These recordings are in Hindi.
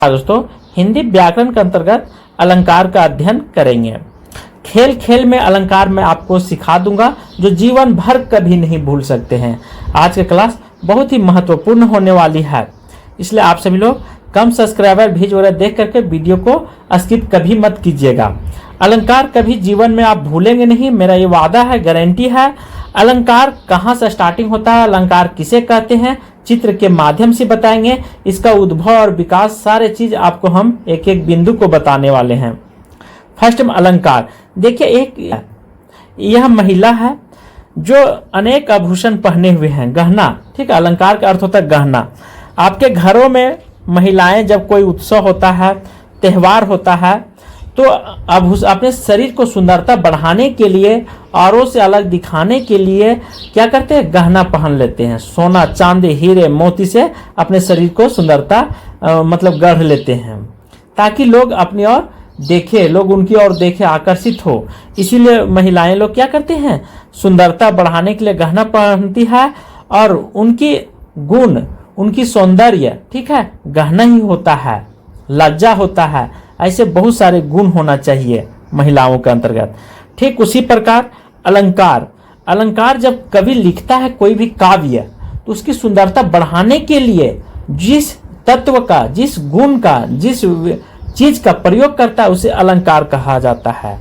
दोस्तों, हिंदी व्याकरण के अंतर्गत अलंकार का अध्ययन करेंगे। खेल खेल में अलंकार मैं आपको सिखा दूंगा जो जीवन भर कभी नहीं भूल सकते हैं। आज की क्लास बहुत ही महत्वपूर्ण होने वाली है, इसलिए आप सभी लोग कम सब्सक्राइबर भेज वगैरह देख करके वीडियो को स्किप कभी मत कीजिएगा। अलंकार कभी जीवन में आप भूलेंगे नहीं, मेरा ये वादा है, गारंटी है। अलंकार कहाँ से स्टार्टिंग होता है, अलंकार किसे कहते हैं, चित्र के माध्यम से बताएंगे। इसका उद्भव और विकास सारे चीज आपको हम एक एक बिंदु को बताने वाले हैं। फर्स्ट में अलंकार देखिए, एक यह महिला है जो अनेक आभूषण पहने हुए हैं, गहना। ठीक है, अलंकार का अर्थ होता है गहना। आपके घरों में महिलाएं जब कोई उत्सव होता है, त्योहार होता है, तो अपने शरीर को सुंदरता बढ़ाने के लिए, औरों से अलग दिखाने के लिए क्या करते हैं, गहना पहन लेते हैं। सोना, चांदी, हीरे, मोती से अपने शरीर को सुंदरता मतलब गढ़ लेते हैं, ताकि लोग अपनी ओर देखे, लोग उनकी ओर देखे, आकर्षित हो। इसीलिए महिलाएं लोग क्या करते हैं, सुंदरता बढ़ाने के लिए गहना पहनती है। और उनकी गुण, उनकी सौंदर्य, ठीक है, गहना ही होता है, लज्जा होता है। ऐसे बहुत सारे गुण होना चाहिए महिलाओं के अंतर्गत। ठीक उसी प्रकार अलंकार, अलंकार जब कवि लिखता है कोई भी काव्य, तो उसकी सुंदरता बढ़ाने के लिए जिस तत्व का, जिस गुण का, जिस चीज का प्रयोग करता है, उसे अलंकार कहा जाता है।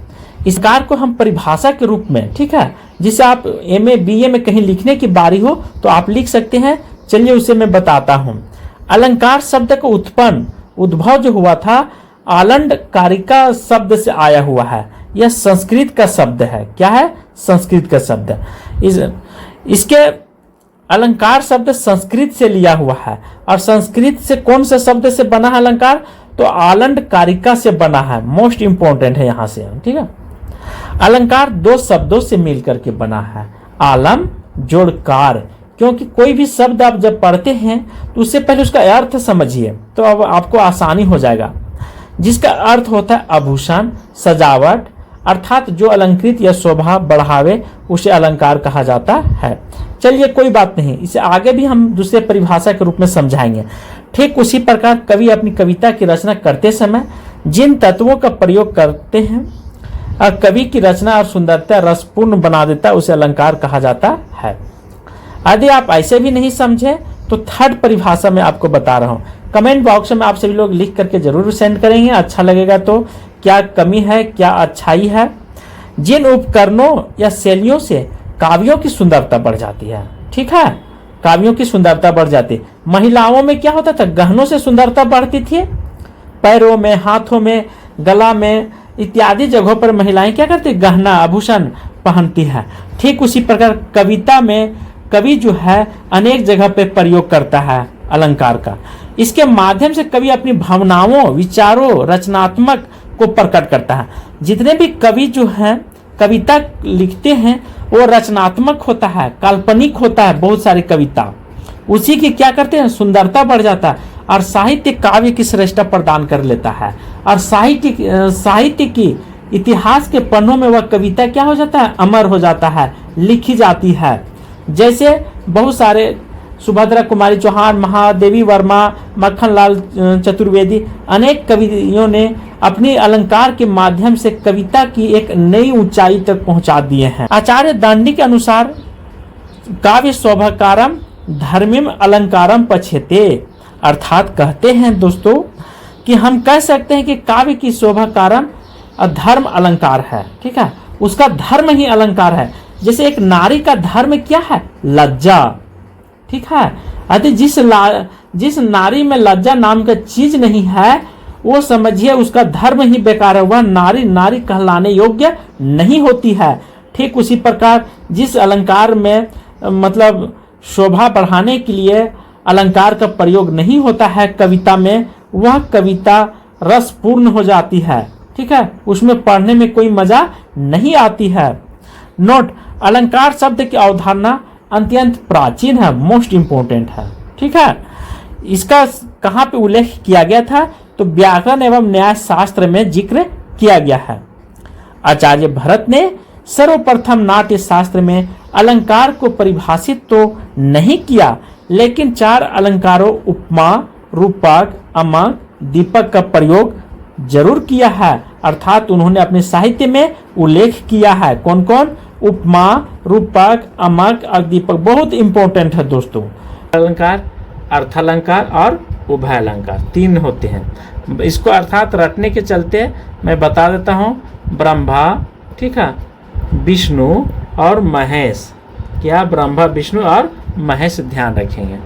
इस कार को हम परिभाषा के रूप में, ठीक है, जिसे आप MA BA में कहीं लिखने की बारी हो तो आप लिख सकते हैं। चलिए उसे मैं बताता हूं। अलंकार शब्द का उद्भव जो हुआ था, आलंड कारिका शब्द से आया हुआ है। यह संस्कृत का शब्द है। क्या है? संस्कृत का शब्द। इसके अलंकार शब्द संस्कृत से लिया हुआ है। और संस्कृत से कौन से शब्द से बना है अलंकार? तो आलंड कारिका से बना है। मोस्ट इंपॉर्टेंट है यहां से, ठीक है। अलंकार दो शब्दों से मिलकर के बना है, आलम जोड़ कार। क्योंकि कोई भी शब्द आप जब पढ़ते हैं तो उससे पहले उसका अर्थ समझिए, तो अब आपको आसानी हो जाएगा। जिसका अर्थ होता है आभूषण, सजावट, अर्थात जो अलंकृत या शोभा बढ़ावे, उसे अलंकार कहा जाता है। चलिए कोई बात नहीं, इसे आगे भी हम दूसरे परिभाषा के रूप में समझाएंगे। ठीक उसी प्रकार कवि अपनी कविता की रचना करते समय जिन तत्वों का प्रयोग करते हैं और कवि की रचना और सुंदरता रसपूर्ण बना देता है, उसे अलंकार कहा जाता है। यदि आप ऐसे भी नहीं समझे तो थर्ड परिभाषा में आपको बता रहा हूं। कमेंट बॉक्स में आप सभी लोग लिख करके जरूर सेंड करेंगे, अच्छा लगेगा तो। क्या कमी है, क्या अच्छाई है? जिन उपकरणों या शैलियों से काव्यों की सुंदरता बढ़ जाती है, ठीक है, काव्यों की सुंदरता बढ़ जाती है। महिलाओं में क्या होता था, गहनों से सुंदरता बढ़ती थी। पैरों में, हाथों में, गला में इत्यादि जगहों पर महिलाएं क्या करती, गहना आभूषण पहनती है। ठीक उसी प्रकार कविता में कवि जो है अनेक जगह पे प्रयोग करता है अलंकार का। इसके माध्यम से कवि अपनी भावनाओं, विचारों, रचनात्मक को प्रकट करता है। जितने भी कवि जो हैं कविता लिखते हैं वो रचनात्मक होता है, काल्पनिक होता है। बहुत सारी कविता उसी की क्या करते हैं, सुंदरता बढ़ जाता है और साहित्य काव्य की श्रेष्ठता प्रदान कर लेता है। और साहित्य की इतिहास के पन्नों में वह कविता क्या हो जाता है, अमर हो जाता है, लिखी जाती है। जैसे बहुत सारे सुभद्रा कुमारी चौहान, महादेवी वर्मा, मक्खनलाल चतुर्वेदी, अनेक कवियों ने अपनी अलंकार के माध्यम से कविता की एक नई ऊंचाई तक पहुंचा दिए हैं। आचार्य दांडी के अनुसार काव्य शोभाकारम धर्मिम अलंकारम पछेते, अर्थात कहते हैं दोस्तों कि हम कह सकते हैं कि काव्य की शोभाकारम धर्म अलंकार है, ठीक है, उसका धर्म ही अलंकार है। जैसे एक नारी का धर्म क्या है, लज्जा, ठीक है। अतः जिस नारी में लज्जा नाम का चीज नहीं है, वो समझिए उसका धर्म ही बेकार है, वह नारी कहलाने योग्य नहीं होती है। ठीक उसी प्रकार जिस अलंकार में मतलब शोभा बढ़ाने के लिए अलंकार का प्रयोग नहीं होता है कविता में, वह कविता रसपूर्ण हो जाती है, ठीक है, उसमें पढ़ने में कोई मजा नहीं आती है। नोट, अलंकार शब्द की अवधारणा अत्यंत प्राचीन है, मोस्ट इंपोर्टेंट है, ठीक है। इसका कहाँ पे उल्लेख किया गया था, तो व्याकरण एवं न्याय शास्त्र में जिक्र किया गया है। आचार्य भरत ने सर्वप्रथम नाट्य शास्त्र में अलंकार को परिभाषित तो नहीं किया, लेकिन चार अलंकारों उपमा, रूपक, अमक, दीपक का प्रयोग जरूर किया है, अर्थात उन्होंने अपने साहित्य में उल्लेख किया है। कौन कौन? उपमा, रूपक, अमक और दीपक। बहुत इंपॉर्टेंट है दोस्तों। अलंकार, अर्थालंकार और उभय अलंकार 3 होते हैं। इसको अर्थात रटने के चलते मैं बता देता हूँ। ब्रह्मा, ठीक है, विष्णु और महेश। क्या? ब्रह्मा, विष्णु और महेश ध्यान रखेंगे।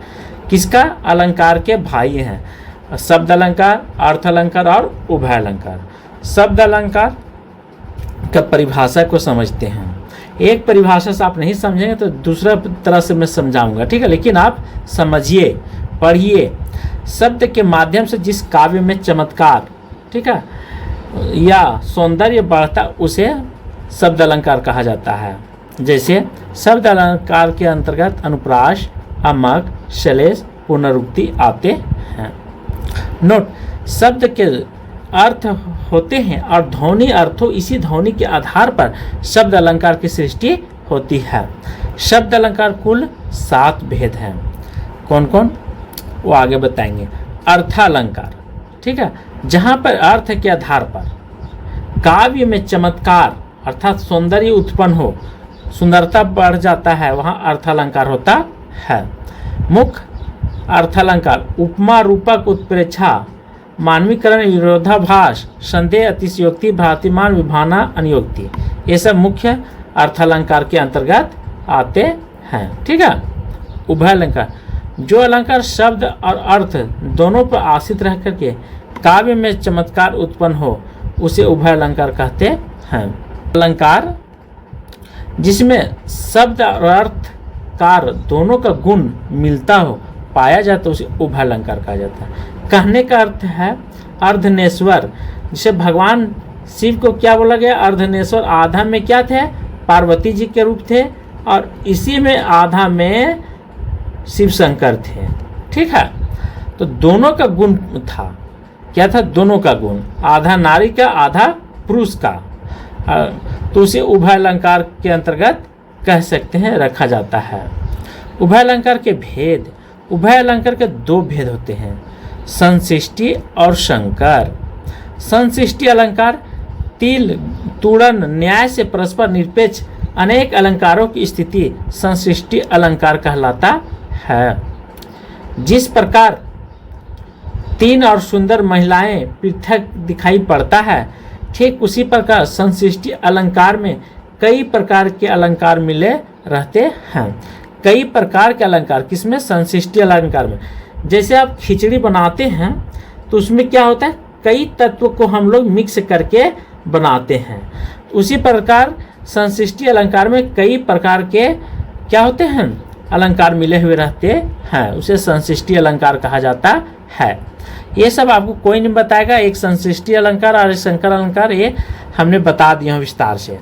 किसका? अलंकार के भाई हैं। शब्द अलंकार, अर्थ अलंकार और उभय अलंकार। शब्द अलंकार का परिभाषा को समझते हैं। एक परिभाषा से आप नहीं समझेंगे तो दूसरा तरह से मैं समझाऊंगा, ठीक है, लेकिन आप समझिए, पढ़िए। शब्द के माध्यम से जिस काव्य में चमत्कार, ठीक है, या सौंदर्य बढ़ता उसे शब्द अलंकार कहा जाता है। जैसे शब्द अलंकार के अंतर्गत अनुप्रास, अमक, श्लेष, पुनरुक्ति आते हैं। नोट, शब्द के अर्थ होते हैं और ध्वनि अर्थों, इसी ध्वनि के आधार पर शब्द अलंकार की सृष्टि होती है। शब्द अलंकार कुल 7 भेद हैं। कौन कौन? वो आगे बताएंगे। अर्थालंकार, ठीक है, जहाँ पर अर्थ के आधार पर काव्य में चमत्कार अर्थात सौंदर्य उत्पन्न हो, सुंदरता बढ़ जाता है, वहाँ अर्थालंकार होता है। मुख्य अर्थालंकार उपमा, रूपक, उत्प्रेक्षा, मानवीकरण, विरोधाभास, संदेह, अतिशयोक्ति, भ्रांतिमान, विभावना, अनुयोक्ति, ये सब मुख्य अर्थालंकार के अंतर्गत आते हैं। ठीक है। उभय अलंकार, जो अलंकार शब्द और अर्थ दोनों पर आश्रित रह करके काव्य में चमत्कार उत्पन्न हो उसे उभय अलंकार कहते हैं। अलंकार जिसमें शब्द और अर्थकार दोनों का गुण मिलता हो पाया जाए तो उसे उभय अलंकार कहा जाता है। कहने का अर्थ है अर्धनेश्वर, जिसे भगवान शिव को क्या बोला गया? अर्धनेश्वर। आधा में क्या थे? पार्वती जी के रूप थे और इसी में आधा में शिव शंकर थे। ठीक है, तो दोनों का गुण था। क्या था? दोनों का गुण, आधा नारी का आधा पुरुष का, तो उसे उभय अलंकार के अंतर्गत कह सकते हैं, रखा जाता है। उभय अलंकार के भेद, उभय अलंकार के 2 भेद होते हैं, संशिष्टि और शंकर। संशिष्टि अलंकार तिल, तुड़न, न्याय से परस्पर निरपेक्ष अनेक अलंकारों की स्थिति संशिष्टि अलंकार कहलाता है। जिस प्रकार 3 और सुंदर महिलाएं पृथक दिखाई पड़ता है, ठीक उसी प्रकार संशिष्टि अलंकार में कई प्रकार के अलंकार मिले रहते हैं। कई प्रकार के अलंकार किसमें? संशिष्टि अलंकार में। जैसे आप खिचड़ी बनाते हैं तो उसमें क्या होता है? कई तत्व को हम लोग मिक्स करके बनाते हैं। उसी प्रकार संशिष्टि अलंकार में कई प्रकार के क्या होते हैं? अलंकार मिले हुए रहते हैं, उसे संशिष्टि अलंकार कहा जाता है। ये सब आपको कोई नहीं बताएगा, एक संशिष्टि अलंकार और एक शंकर अलंकार, ये हमने बता दिया विस्तार से।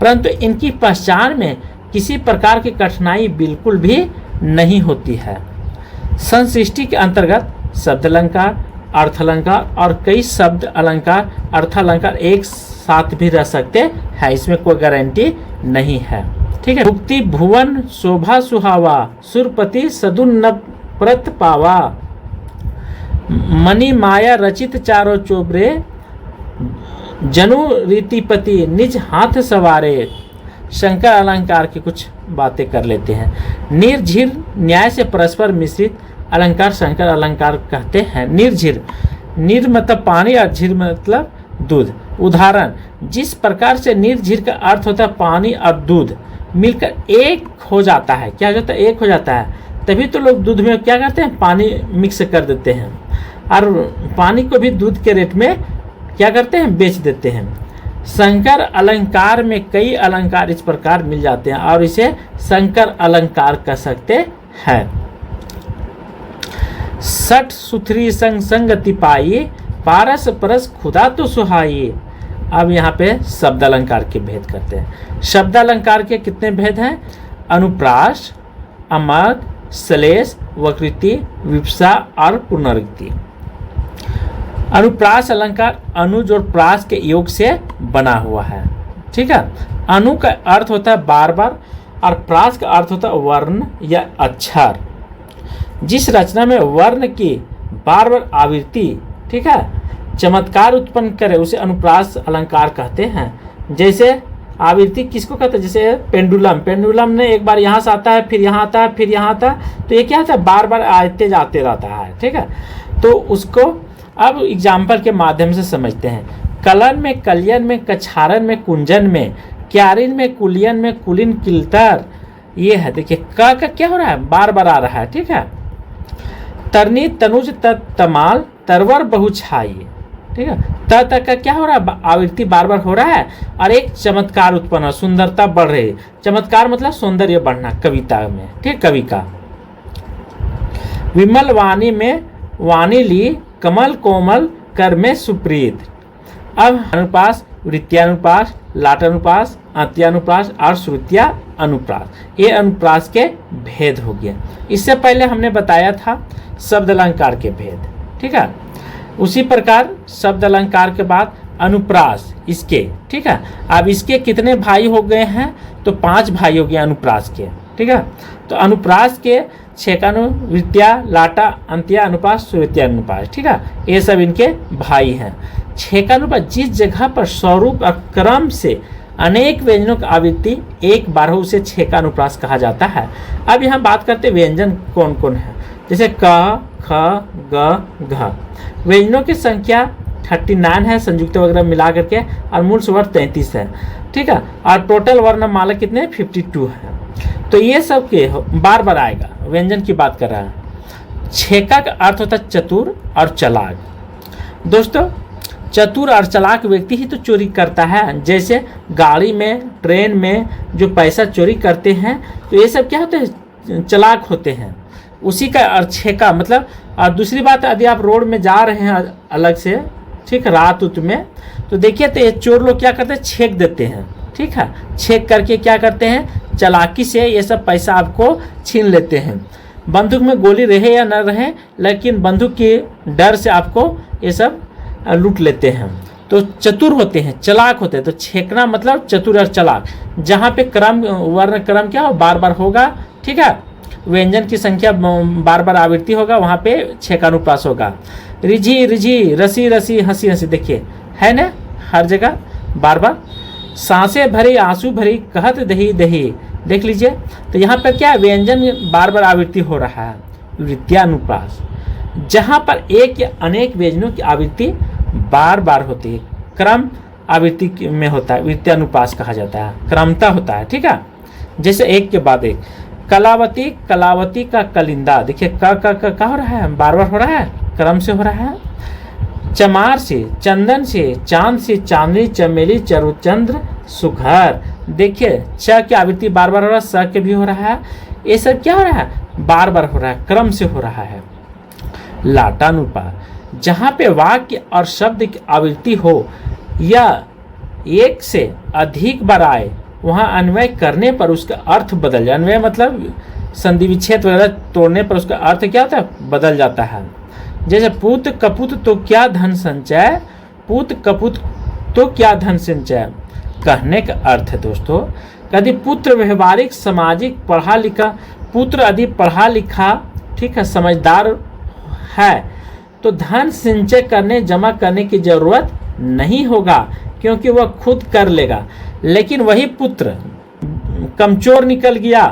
परंतु इनकी पहचान में किसी प्रकार की कठिनाई बिल्कुल भी नहीं होती है। संशिष्टि के अंतर्गत शब्द अलंकार, अर्थ अलंकार और कई शब्द अलंकार, अर्थ अलंकार एक साथ भी रह सकते हैं, इसमें कोई गारंटी नहीं है। ठीक है। भुक्ति भुवन शोभा सुहावा, सुरपति सदुन प्रत पावा, मणि माया रचित चारों चोबरे, जनु रीतिपति निज हाथ सवारे। शंकर अलंकार की कुछ बातें कर लेते हैं। निर्झिर, न्याय से परस्पर मिश्रित अलंकार शंकर अलंकार कहते हैं। निर्झिर, निर मतलब पानी और झिर मतलब दूध। उदाहरण, जिस प्रकार से निर्झिर का अर्थ होता है पानी और दूध मिलकर एक हो जाता है। क्या हो जाता है? एक हो जाता है। तभी तो लोग दूध में क्या करते हैं? पानी मिक्स कर देते हैं और पानी को भी दूध के रेट में क्या करते हैं? बेच देते हैं। शंकर अलंकार में कई अलंकार इस प्रकार मिल जाते हैं और इसे शंकर अलंकार कह सकते हैं। सठ सुथरी संग संगति पाई, पारस परस खुदा तो सुहाई। अब यहाँ पे शब्द अलंकार के भेद करते हैं। शब्द अलंकार के कितने भेद हैं? अनुप्रास, अमक, श्लेष, वकृति, विप्सा और पुनरुक्ति। अनुप्रास अलंकार अनुज और प्रास के योग से बना हुआ है। ठीक है। अनु का अर्थ होता है बार बार और प्रास का अर्थ होता है वर्ण या अक्षर। जिस रचना में वर्ण की बार बार आवृत्ति, ठीक है, चमत्कार उत्पन्न करे उसे अनुप्रास अलंकार कहते हैं। जैसे आवृत्ति किसको कहते हैं, जैसे पेंडुलम ने एक बार यहाँ से आता है, फिर यहाँ आता है, फिर यहाँ आता है, तो ये क्या होता है, बार बार आते जाते रहता है। ठीक है, तो उसको अब एग्जाम्पल के माध्यम से समझते हैं। कलन में, कलियन में, कछारन में, कुंजन में, क्यारिन में, कुलियन में, कुलिन, किलतर, ये है। देखिए का क्या हो रहा है, बार बार आ रहा है। ठीक है, तरनी, तनुज, तमाल, तरवर, बहुछाई। ठीक है, तक का क्या हो रहा है, आवृत्ति बार बार हो रहा है, और एक चमत्कार उत्पन्न है, सुंदरता बढ़ रही है। चमत्कार मतलब सौंदर्य बढ़ना कविता में। ठीक, कवि का। विमल वाणी में वाणी ली, कमल कोमल कर में सुप्रीत। अब अनुप्रास, वृत्त्यानुप्रास, लाटानुप्रास, अंत्यानुप्रास और श्रुत्या अनुप्रास, ये अनुप्रास के भेद हो गए। इससे पहले हमने बताया था शब्द अलंकार के भेद। ठीक है, उसी प्रकार शब्द अलंकार के बाद अनुप्रास इसके। ठीक है, अब इसके कितने भाई हो गए हैं, तो 5 भाई हो गए अनुप्रास के। ठीक है, तो अनुप्रास के छेकानु, वृत्त्या, लाटा, अंत्या अनुप्रास, श्रुत्या अनुप्रास। ठीक है, ये सब इनके भाई हैं। छेकानुप्रास जिस जगह पर स्वरूप और क्रम से अनेक व्यंजनों की आवृत्ति एक बार हो उसे छेकानुप्रास कहा जाता है। अब यहाँ बात करते व्यंजन कौन कौन है, जैसे क, ख, ग, घ। व्यंजनों की संख्या 39 है संयुक्त वगैरह मिला करके, और मूल स्वर 33 है। ठीक है, और टोटल वर्णमाला कितने 52 है। तो ये सब के बार बार आएगा, व्यंजन की बात कर रहा है। छेका का अर्थ होता है चतुर और चालाक। दोस्तों, चतुर और चालाक व्यक्ति ही तो चोरी करता है। जैसे गाड़ी में, ट्रेन में जो पैसा चोरी करते हैं, तो ये सब क्या होते हैं, चालाक होते हैं। उसी का अर्थ छेका मतलब। और दूसरी बात, यदि आप रोड में जा रहे हैं अलग से, ठीक, रात उत में, तो देखिए तो ये चोर लोग क्या करते हैं, छेक देते हैं। ठीक है, छेक करके क्या करते हैं, चालाकी से ये सब पैसा आपको छीन लेते हैं। बंदूक में गोली रहे या न रहे, लेकिन बंदूक के डर से आपको ये सब लूट लेते हैं। तो चतुर होते हैं, चालाक होते हैं। तो छेकना मतलब चतुर और चालाक। जहाँ पे क्रम, वर्ण क्रम क्या हो, बार बार होगा। ठीक है, व्यंजन की संख्या बार बार आवृत्ति होगा, वहाँ पे छेकानुप्रास होगा। रिझी रिझी, रसी रसी, हंसी हंसी, देखिए है ना, हर जगह बार बार। सांसें भरी, आंसू भरी, कहत दही दही, देख लीजिए। तो यहाँ पर क्या व्यंजन बार बार आवृत्ति हो रहा है, वृत्त्यानुप्रास। जहाँ पर एक या अनेक व्यंजनों की आवृत्ति बार बार होती है, क्रम आवृत्ति में होता है, वृत्त्यानुप्रास कहा जाता है, क्रमता होता है। ठीक है, जैसे एक के बाद एक। कलावती, कलावती का कलिंदा, देखिए का हो रहा है, बार बार हो रहा है, क्रम से हो रहा है। चमार से, चंदन से, चांद से, चांदनी, चमेली, चरुचंद्र, सुघर, देखिए च की आवृत्ति बार बार हो रहा है, स के भी हो रहा है। ये सब क्या हो रहा है, बार बार हो रहा है, क्रम से हो रहा है। लाटानुप्रास, जहाँ पे वाक्य और शब्द की आवृत्ति हो या एक से अधिक बार आए, वहाँ अन्वय करने पर उसका अर्थ बदल जाए। अन्वय मतलब संधि विच्छेद वगैरह तोड़ने पर उसका अर्थ क्या होता है, बदल जाता है। जैसे पूत कपूत तो क्या धन संचय, पूत कपूत तो क्या धन संचय, कहने का अर्थ है दोस्तों, यदि पुत्र व्यवहारिक, सामाजिक, पढ़ा लिखा, पुत्र यदि पढ़ा लिखा, ठीक है, समझदार है, तो धन संचय करने, जमा करने की जरूरत नहीं होगा, क्योंकि वह खुद कर लेगा। लेकिन वही पुत्र कमचोर निकल गया,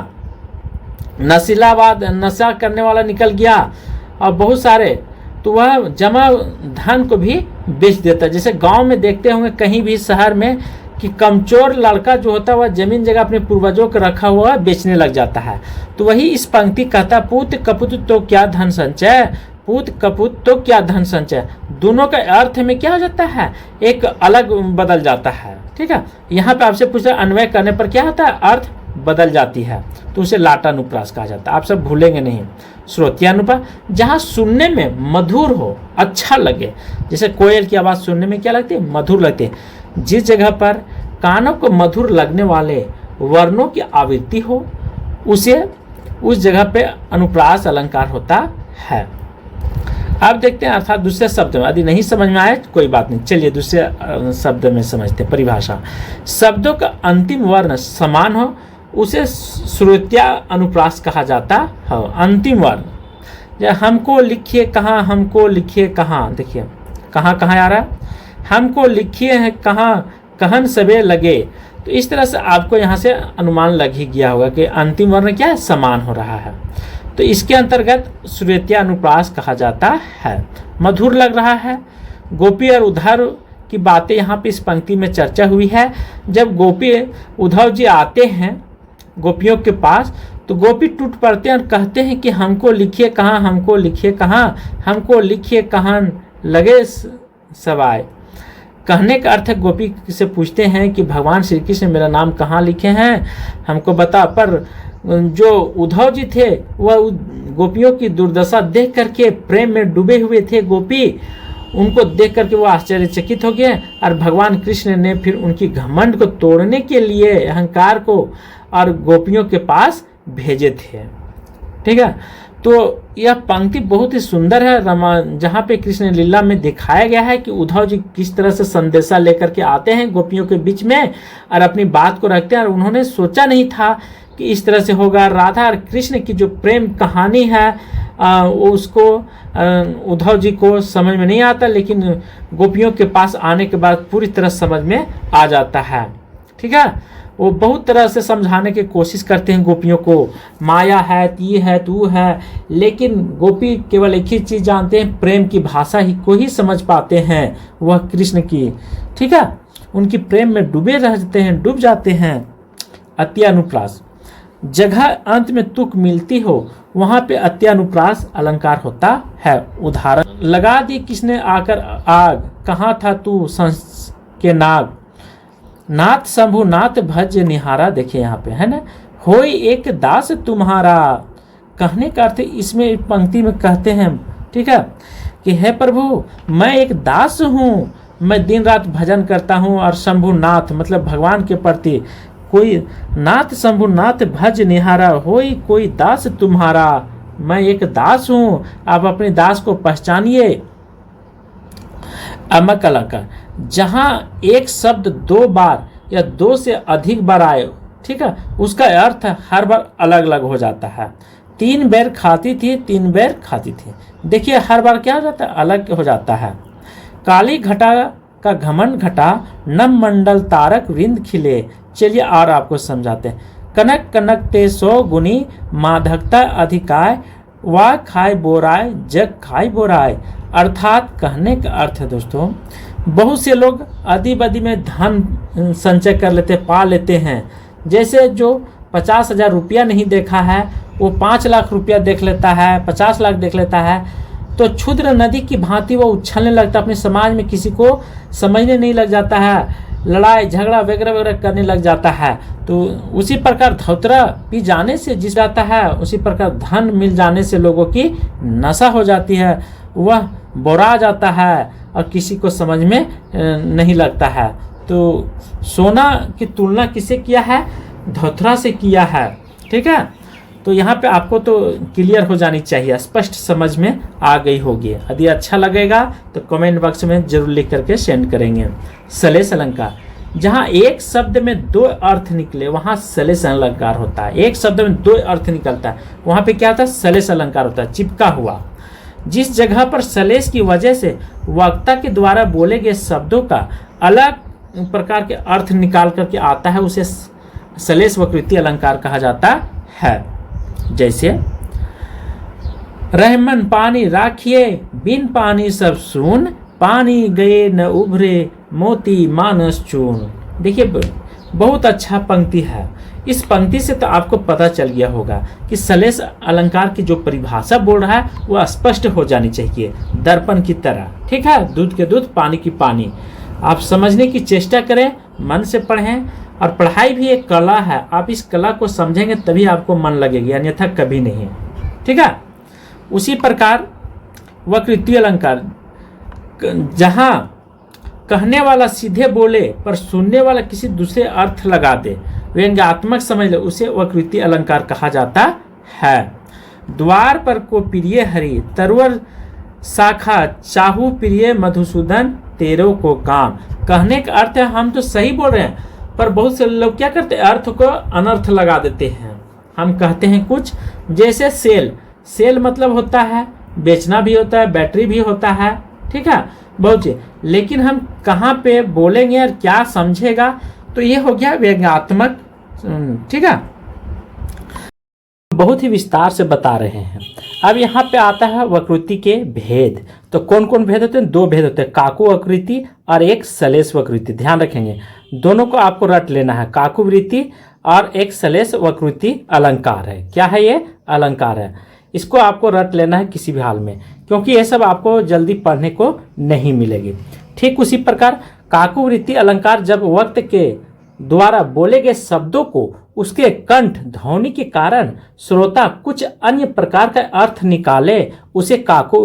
नशा करने वाला निकल गया, और बहुत सारे, तो वह जमा धन को भी बेच देता है। जैसे गांव में देखते होंगे, कहीं भी शहर में, कि कमचोर लड़का जो होता है वह जमीन जगह अपने पूर्वजों को रखा हुआ बेचने लग जाता है। तो वही इस पंक्ति कहता, पूत कपूत तो क्या धन संचय, पूत कपूत तो क्या धन संचय, दोनों का अर्थ में क्या हो जाता है, एक अलग बदल जाता है। ठीक है, यहाँ पे आपसे पूछा अन्वय करने पर क्या होता है, अर्थ बदल जाती है, तो उसे लाटानुप्रास कहा जाता है। आप सब भूलेंगे नहीं। श्रोत्यानुप्रास, जहाँ सुनने में मधुर हो, अच्छा लगे, जैसे कोयल की आवाज़ सुनने में क्या लगती है, मधुर लगती है। जिस जगह पर कानों को मधुर लगने वाले वर्णों की आवृत्ति हो, उसे उस जगह पे अनुप्रास अलंकार होता है। अब देखते हैं अर्थात दूसरे शब्द में, यदि नहीं समझ में आए कोई बात नहीं, चलिए दूसरे शब्द में समझते हैं। परिभाषा, शब्दों का अंतिम वर्ण समान हो उसे श्रोत्या अनुप्रास कहा जाता है। अंतिम वर्ण, हमको लिखिए कहाँ, हमको लिखिए कहाँ, देखिए कहाँ कहाँ आ रहा है, हमको लिखिए हैं कहाँ कहन सबे लगे। तो इस तरह से आपको यहाँ से अनुमान लग ही गया होगा कि अंतिम वर्ण क्या है, समान हो रहा है। तो इसके अंतर्गत श्रुत्या अनुप्रास कहा जाता है। मधुर लग रहा है। गोपी और उद्धव की बातें यहाँ पे इस पंक्ति में चर्चा हुई है। जब गोपी उद्धव जी आते हैं गोपियों के पास, तो गोपी टूट पड़ते हैं और कहते हैं कि हमको लिखिए कहाँ, हमको लिखिए कहाँ, हमको लिखिए कहाँ लगे सवाए। कहने का अर्थ है गोपी से पूछते हैं कि भगवान श्री कृष्ण मेरा नाम कहाँ लिखे हैं, हमको बता। पर जो उद्धव जी थे वह गोपियों की दुर्दशा देख करके प्रेम में डूबे हुए थे। गोपी उनको देख करके वो आश्चर्यचकित हो गए और भगवान कृष्ण ने फिर उनकी घमंड को तोड़ने के लिए अहंकार को और गोपियों के पास भेजे थे। ठीक है, तो यह पंक्ति बहुत ही सुंदर है जहाँ पे कृष्ण लीला में दिखाया गया है कि उद्धव जी किस तरह से संदेशा लेकर के आते हैं गोपियों के बीच में और अपनी बात को रखते हैं। और उन्होंने सोचा नहीं था कि इस तरह से होगा। राधा और कृष्ण की जो प्रेम कहानी है उसको उद्धव जी को समझ में नहीं आता, लेकिन गोपियों के पास आने के बाद पूरी तरह समझ में आ जाता है। ठीक है, वो बहुत तरह से समझाने की कोशिश करते हैं गोपियों को, माया है, ये है, तू है, लेकिन गोपी केवल एक ही चीज़ जानते हैं, प्रेम की भाषा ही को ही समझ पाते हैं, वह कृष्ण की। ठीक है, उनकी प्रेम में डूबे रहते हैं, डूब जाते हैं। अत्यानुप्रास, जगह अंत में तुक मिलती हो वहाँ पे अत्यानुप्रास अलंकार होता है। उदाहरण लगा दी किसने आकर आग, कहाँ था तू संस के नाग, नाथ शंभु नाथ भज निहारा। देखिए यहाँ पे है ना, होई एक दास तुम्हारा। कहने का अर्थ इसमें पंक्ति में कहते हैं, ठीक है, कि हे प्रभु मैं एक दास हूँ, मैं दिन रात भजन करता हूँ। और शंभु नाथ मतलब भगवान के प्रति, कोई नाथ शंभु नाथ भज निहारा, होई कोई दास तुम्हारा। मैं एक दास हूँ, आप अपने दास को पहचानिए। अमक अलंकार, जहाँ एक शब्द दो बार या दो से अधिक बार आए, ठीक है, उसका अर्थ हर बार अलग अलग हो जाता है। 3 बेर खाती थी, 3 बेर खाती थी। देखिए हर बार क्या हो जाता है, अलग हो जाता है। काली घटा का घमंड घटा, नम मंडल तारक वृंद खिले। चलिए और आपको समझाते हैं। कनक कनक ते 100 गुनी, माधकता अधिकाय, वा खाए बोराय जग खाए बोराय। अर्थात कहने का अर्थ है दोस्तों, बहुत से लोग आदि बदी में धन संचय कर लेते, पा लेते हैं। जैसे जो 50,000 रुपया नहीं देखा है वो 5 लाख रुपया देख लेता है, 50 लाख देख लेता है। तो क्षुद्र नदी की भांति वो उछलने लगता है, अपने समाज में किसी को समझने नहीं लग जाता है, लड़ाई झगड़ा वगैरह वगैरह करने लग जाता है। तो उसी प्रकार धौतरा पी जाने से जिस जाता है, उसी प्रकार धन मिल जाने से लोगों की नशा हो जाती है, वह बोरा जाता है और किसी को समझ में नहीं लगता है। तो सोना की तुलना किससे किया है, धौतरा से किया है। ठीक है, तो यहाँ पे आपको तो क्लियर हो जानी चाहिए, स्पष्ट समझ में आ गई होगी। यदि अच्छा लगेगा तो कमेंट बॉक्स में जरूर लिख करके सेंड करेंगे। सलेश अलंकार, जहाँ एक शब्द में 2 अर्थ निकले वहाँ सलेश अलंकार होता है। एक शब्द में 2 अर्थ निकलता है, वहाँ पे क्या होता है, सलेश अलंकार होता है, चिपका हुआ। जिस जगह पर सलेश की वजह से वक्ता के द्वारा बोले गए शब्दों का अलग प्रकार के अर्थ निकाल करके आता है, उसे सलेश वकृति अलंकार कहा जाता है। जैसे रहमन पानी राखिए, बिन पानी सब सून, पानी गए न उभरे, मोती मानस चून। देखिए बहुत अच्छा पंक्ति है। इस पंक्ति से तो आपको पता चल गया होगा कि सलेश अलंकार की जो परिभाषा बोल रहा है वह स्पष्ट हो जानी चाहिए, दर्पण की तरह। ठीक है, दूध के दूध, पानी की पानी। आप समझने की चेष्टा करें, मन से पढ़ें। और पढ़ाई भी एक कला है, आप इस कला को समझेंगे तभी आपको मन लगेगी, अन्यथा कभी नहीं। ठीक है, उसी प्रकार वकृति अलंकार, जहाँ कहने वाला सीधे बोले पर सुनने वाला किसी दूसरे अर्थ लगा दे, व्यंग्यात्मक समझ ले, उसे वकृति अलंकार कहा जाता है। द्वार पर को प्रिय हरि, तरवर शाखा चाहू प्रिय मधुसूदन, तेरो को काम। कहने का अर्थ है हम तो सही बोल रहे हैं, पर बहुत से लोग क्या करते हैं, अर्थ को अनर्थ लगा देते हैं। हम कहते हैं कुछ, जैसे सेल, सेल मतलब होता है बेचना भी होता है, बैटरी भी होता है। ठीक है, बहुत जी। लेकिन हम कहाँ पे बोलेंगे और क्या समझेगा, तो ये हो गया व्यंग्यात्मक। ठीक है, बहुत ही विस्तार से बता रहे हैं। अब यहाँ पे आता है वक्रुति के भेद। तो कौन कौन भेद होते हैं? दो भेद होते हैं, काकु वक्रुति और एक सलेश वक्रुति। ध्यान रखेंगे, दोनों को आपको रट लेना है। काकु वृत्ति और एक सलेश वक्रुति अलंकार है। क्या है ये? अलंकार है। इसको आपको रट लेना है किसी भी हाल में, क्योंकि ये सब आपको जल्दी पढ़ने को नहीं मिलेगी। ठीक उसी प्रकार काकु वृत्ति अलंकार जब वक्त के द्वारा बोले गए शब्दों को उसके कंठ ध्वनि के कारण श्रोता कुछ अन्य प्रकार का अर्थ निकाले, उसे काकु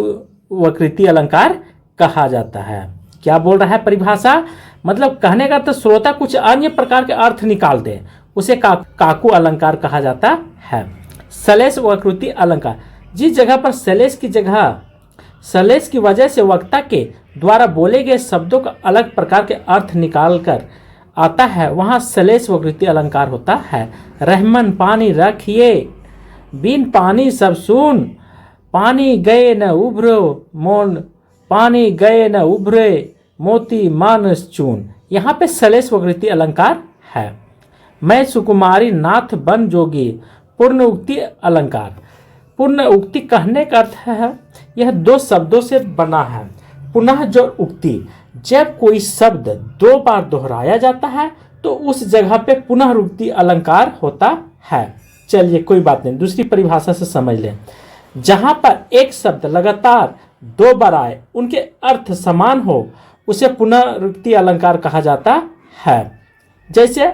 वक्रुति अलंकार कहा जाता है। क्या बोल रहा है परिभाषा? मतलब कहने का अर्थ श्रोता कुछ अन्य प्रकार के अर्थ निकाल दे, उसे काकु अलंकार कहा जाता है। सलेश वक्रुति अलंकार, जिस जगह पर सलेश की जगह सलेश की वजह से वक्ता के द्वारा बोले गए शब्दों का अलग प्रकार के अर्थ निकाल कर आता है, वहाँ सलेश वक्रुति अलंकार होता है। रहमन पानी रखिए, बिन पानी सब सुन, पानी गए न उभरो मोन, पानी गए न उभरे मोती मानस चून। यहाँ पे सलेश वक्रुति अलंकार है। मैं सुकुमारी नाथ बन जोगी, पूर्ण उक्ति अलंकार। पूर्ण उक्ति कहने का अर्थ है यह दो शब्दों से बना है। पुनः जो उक्ति, जब कोई शब्द दो बार दोहराया जाता है तो उस जगह पे पुनः उक्ति अलंकार होता है। चलिए कोई बात नहीं, दूसरी परिभाषा से समझ लें। जहां पर एक शब्द लगातार दो बार आए, उनके अर्थ समान हो, उसे पुनरुक्ति अलंकार कहा जाता है। जैसे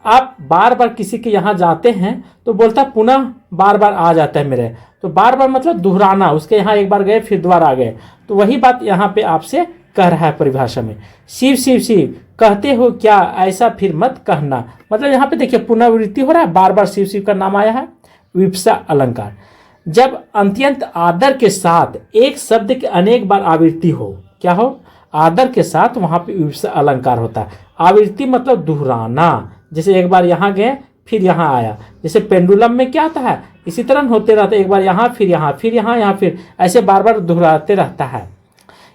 आप बार बार किसी के यहाँ जाते हैं तो बोलता पुनः बार बार आ जाता है मेरे, तो बार बार मतलब दोहराना, उसके यहाँ एक बार गए फिर दोबारा आ गए। तो वही बात यहाँ पे आपसे कह रहा है परिभाषा में। शिव शिव शिव कहते हो क्या, ऐसा फिर मत कहना। मतलब यहाँ पे देखिए पुनरावृत्ति हो रहा है, बार बार शिव शिव का नाम आया है। विप्सा अलंकार, जब अत्यंत आदर के साथ एक शब्द के अनेक बार आवृत्ति हो, क्या हो? आदर के साथ, वहां पे विप्सा अलंकार होता है। आवृत्ति मतलब दोहराना, जैसे एक बार यहाँ गए फिर यहाँ आया, जैसे पेंडुलम में क्या आता है, इसी तरह होते रहता है, एक बार यहाँ फिर यहाँ फिर यहाँ यहाँ फिर, ऐसे बार बार दोहराते रहता है।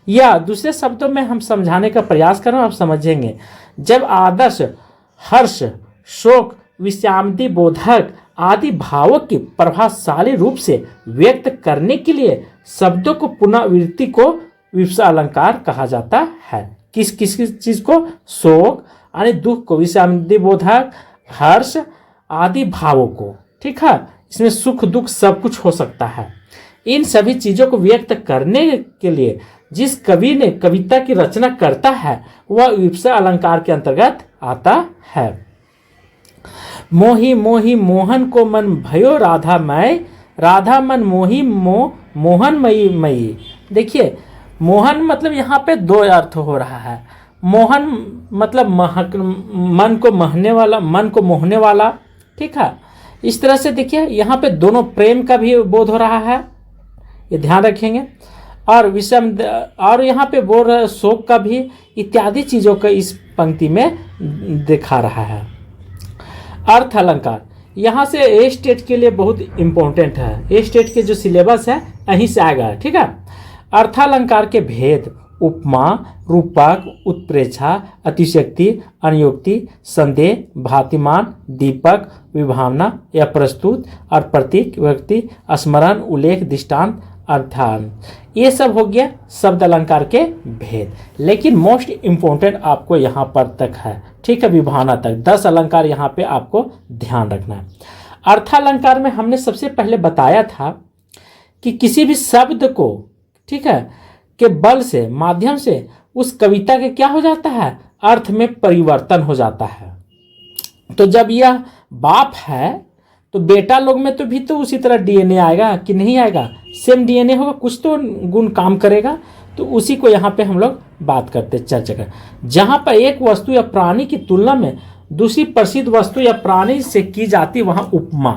या दूसरे शब्दों में हम समझाने का प्रयास करें, आप समझेंगे। जब आदर्श, हर्ष, शोक, विषामदी बोधक आदि भावों की प्रभावशाली रूप से व्यक्त करने के लिए शब्दों को पुनरावृत्ति को विप्सा अलंकार कहा जाता है। किस किस चीज को? शोक यानी दुख को, विषामदी बोधक, हर्ष आदि भावों को। ठीक है, इसमें सुख दुख सब कुछ हो सकता है। इन सभी चीजों को व्यक्त करने के लिए जिस कवि ने कविता की रचना करता है वह विप्सा अलंकार के अंतर्गत आता है। मोही मोही मोहन को मन भयो राधा मय, राधा मन मोही मोहन मयी मयी। देखिए मोहन मतलब यहाँ पे दो अर्थ हो रहा है। मोहन मतलब मन को महने वाला, मन को मोहने वाला। ठीक है, इस तरह से देखिए यहाँ पे दोनों प्रेम का भी बोध हो रहा है, ये ध्यान रखेंगे। और विषम, और यहाँ पे बोल रहा शोक का भी, इत्यादि चीज़ों का इस पंक्ति में दिखा रहा है। अर्थ अलंकार यहाँ से ए स्टेट के लिए बहुत इंपॉर्टेंट है। ए स्टेट के जो सिलेबस है यहीं से आएगा। ठीक है, अर्थालंकार के भेद उपमा, रूपक, उत्प्रेक्षा, अतिशक्ति, अनुयोक्ति, संदेह, भातिमान, दीपक, विभावना या प्रस्तुत और प्रतीक, व्यक्ति, स्मरण, उल्लेख, दृष्टांत, अर्थान, ये सब हो गया शब्द अलंकार के भेद। लेकिन मोस्ट इम्पोर्टेंट आपको यहाँ पर तक है। ठीक है, विभावना तक 10 अलंकार यहाँ पे आपको ध्यान रखना है। अर्थालंकार में हमने सबसे पहले बताया था कि किसी भी शब्द को, ठीक है, के बल से, माध्यम से उस कविता के क्या हो जाता है, अर्थ में परिवर्तन हो जाता है। तो जब यह बाप है तो बेटा लोग में तो भी तो उसी तरह डीएनए आएगा कि नहीं आएगा? सेम डीएनए होगा, कुछ तो गुण काम करेगा। तो उसी को यहाँ पे हम लोग बात करते, चर्चा कर। जहाँ पर एक वस्तु या प्राणी की तुलना में दूसरी प्रसिद्ध वस्तु या प्राणी से की जाती वहाँ उपमा।